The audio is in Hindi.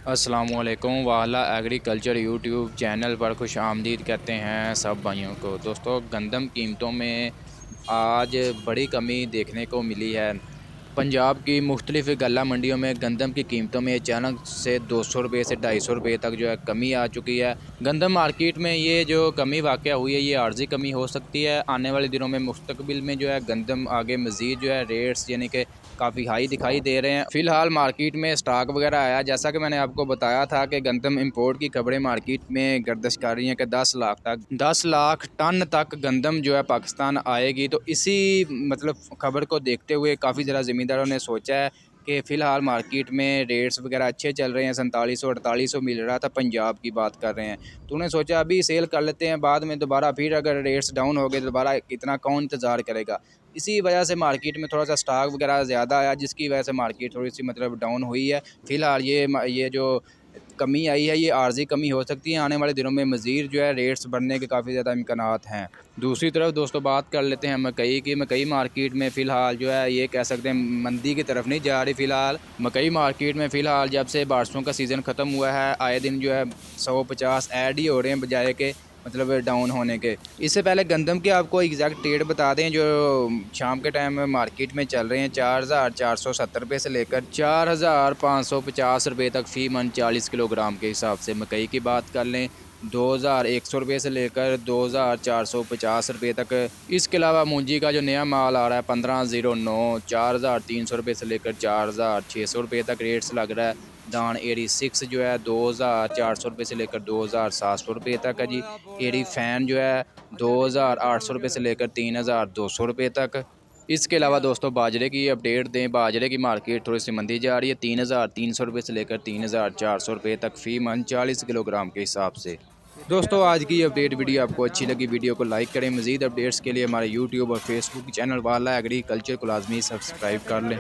अस्सलामुअलैकुम वाला एग्रीकल्चर यूट्यूब चैनल पर खुश आमदीद कहते हैं सब भाइयों को। दोस्तों, गंदम कीमतों में आज बड़ी कमी देखने को मिली है। पंजाब की मुख्तलिफ गल्ला मंडियों में गंदम की कीमतों में अचानक से 200 रुपये से 250 रुपये तक जो है कमी आ चुकी है। गंदम मार्केट में ये जो कमी वाक़या हुई है, ये आर्जी कमी हो सकती है। आने वाले दिनों में मुस्तकबिल में जो है गंदम आगे मज़ीद जो है रेट्स यानी कि काफ़ी हाई दिखाई दे रहे हैं। फ़िलहाल मार्केट में स्टॉक वगैरह आया, जैसा कि मैंने आपको बताया था कि गंदम इंपोर्ट की खबरें मार्केट में गर्दिश कर रही हैं कि 10 लाख टन तक गंदम जो है पाकिस्तान आएगी। तो इसी मतलब ख़बर को देखते हुए काफ़ी ज़्यादा ज़मींदारों ने सोचा है कि फ़िलहाल मार्केट में रेट्स वगैरह अच्छे चल रहे हैं। 4700 4800 मिल रहा था, पंजाब की बात कर रहे हैं। तो उन्होंने सोचा अभी सेल कर लेते हैं, बाद में दोबारा फिर अगर रेट्स डाउन हो गए तो दोबारा इतना कौन इंतज़ार करेगा। इसी वजह से मार्केट में थोड़ा सा स्टॉक वगैरह ज़्यादा आया, जिसकी वजह से मार्केट थोड़ी सी मतलब डाउन हुई है। फ़िलहाल ये जो कमी आई है, ये आर्जी कमी हो सकती है। आने वाले दिनों में मज़ीद जो है रेट्स बढ़ने के काफ़ी ज़्यादा इम्कानात हैं। दूसरी तरफ दोस्तों बात कर लेते हैं मकई की। मकई मार्केट में फ़िलहाल जो है ये कह सकते हैं मंदी की तरफ नहीं जा रही। फ़िलहाल मकई मार्केट में फ़िलहाल जब से बारिशों का सीज़न ख़त्म हुआ है, आए दिन जो है 150 ऐड ही हो रहे हैं बजाय के मतलब डाउन होने के। इससे पहले गंदम के आपको एग्जैक्ट रेट बता दें जो शाम के टाइम में मार्केट में चल रहे हैं। 4470 रुपये से लेकर 4550 रुपये तक फ़ी मन 40 किलोग्राम के हिसाब से। मकई की बात कर लें 2100 रुपये से लेकर 2450 रुपये तक। इसके अलावा मूंजी का जो नया माल आ रहा है 1509 4300 रुपये से लेकर 4600 रुपये तक रेट्स लग रहा है। दान 86 जो है 2400 रुपये से लेकर 2700 रुपये तक है जी। एडी फ़ैन जो है 2800 रुपये से लेकर 3200 रुपये तक। इसके अलावा दोस्तों बाजरे की अपडेट दें, बाजरे की मार्केट थोड़ी सी मंदी जा रही है। 3300 रुपये से लेकर 3400 रुपये तक फ़ी मन 40 किलोग्राम के हिसाब से। दोस्तों, आज की अपडेट वीडियो आपको अच्छी लगी, वीडियो को लाइक करें। मज़ीद अपडेट्स के लिए हमारे यूट्यूब और फेसबुक चैनल वाला एग्रीकल्चर को लाजमी सब्सक्राइब कर लें।